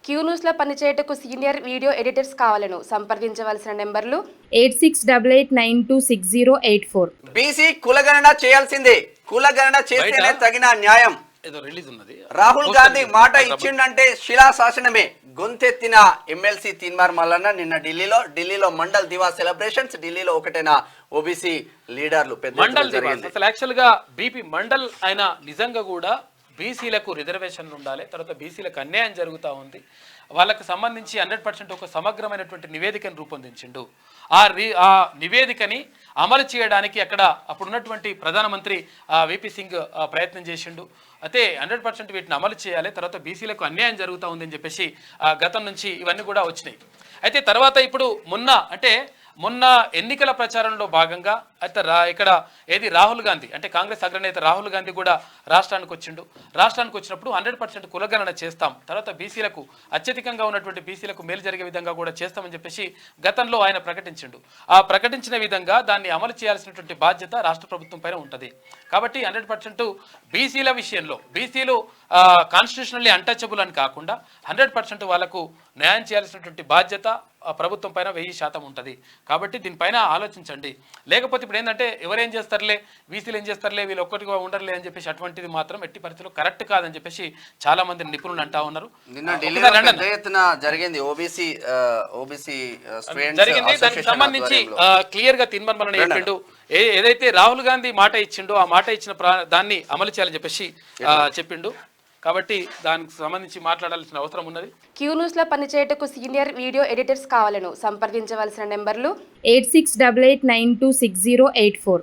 Q news లో పనిచేయటకు senior video editors కావాలను సంప్రదించవలసిన నెంబర్లు 8688926084. బీసీ కులగణన చేయాల్సిందే. కులగణన చేస్తేనే తగిన న్యాయం. ఏదో రిలీజ్ ఉన్నది. రాహుల్ గాంధీ మాట ఇచ్చిండంటే శిలాశాసనమే. గొంతెత్తిన ఎమ్మెల్సీ తీన్మార్ మల్లన్న నిన్న ఢిల్లీలో మండల్ దివా సెలబ్రేషన్స్. ఢిల్లీలో ఒకటేనా ఓబీసీ లీడర్లు పెద్ద మండల్ దివాస్. అసలు యాక్చువల్ గా బీపీ మండల్ ఆయన నిజంగా కూడా బీసీలకు రిజర్వేషన్లు ఉండాలి, తర్వాత బీసీలకు అన్యాయం జరుగుతూ ఉంది, వాళ్ళకు సంబంధించి 100% ఒక సమగ్రమైనటువంటి నివేదికను రూపొందించిండు. ఆ నివేదికని అమలు చేయడానికి అక్కడ అప్పుడున్నటువంటి ప్రధానమంత్రి విపి సింగ్ ప్రయత్నం చేసిండు. అయితే 100% వీటిని అమలు చేయాలి, తర్వాత బీసీలకు అన్యాయం జరుగుతూ ఉందని చెప్పేసి గతం నుంచి ఇవన్నీ కూడా వచ్చినాయి. అయితే తర్వాత ఇప్పుడు మొన్న ఎన్నికల ప్రచారంలో భాగంగా అయితే ఇక్కడ రాహుల్ గాంధీ అంటే కాంగ్రెస్ అగ్రనేత రాహుల్ గాంధీ కూడా రాష్ట్రానికి వచ్చిండు. రాష్ట్రానికి వచ్చినప్పుడు 100% కులగణన చేస్తాం, తర్వాత బీసీలకు అత్యధికంగా ఉన్నటువంటి బీసీలకు మేలు జరిగే విధంగా కూడా చేస్తామని చెప్పేసి గతంలో ఆయన ప్రకటించిండు. ఆ ప్రకటించిన విధంగా దాన్ని అమలు చేయాల్సినటువంటి బాధ్యత రాష్ట్ర ప్రభుత్వం పైన ఉంటుంది. కాబట్టి 100% బీసీల విషయంలో బీసీలు కాన్స్టిట్యూషనల్లీ అన్టచబుల్ అని కాకుండా 100% వాళ్ళకు న్యాయం చేయాల్సినటువంటి బాధ్యత ప్రభుత్వం పైన 1000% ఉంటుంది. కాబట్టి దీనిపైన ఆలోచించండి. లేకపోతే ఇప్పుడు ఏంటంటే ఎవరేం చేస్తారులే, బీసీలు ఏం చేస్తారులే, వీళ్ళు ఒక్కటిగా ఉండరులే అని చెప్పేసి అటువంటిది మాత్రం ఎట్టి పరిస్థితుల్లో కరెక్ట్ కాదని చెప్పేసి చాలా మంది నిపుణులు అంటా ఉన్నారు. జరిగింది. దానికి సంబంధించి క్లియర్ గా తీర్మానం చెప్పిండు. ఏదైతే రాహుల్ గాంధీ మాట ఇచ్చిండో ఆ మాట ఇచ్చిన దాన్ని అమలు చేయాలని చెప్పేసి చెప్పిండు. కాబట్టి దానికి సంబంధించి మాట్లాడాల్సిన అవసరం ఉన్నది. క్యూ న్యూస్ లో పనిచేయటకు సీనియర్ వీడియో ఎడిటర్స్ కావాలను సంప్రదించవలసిన నెంబర్లు 8688926084.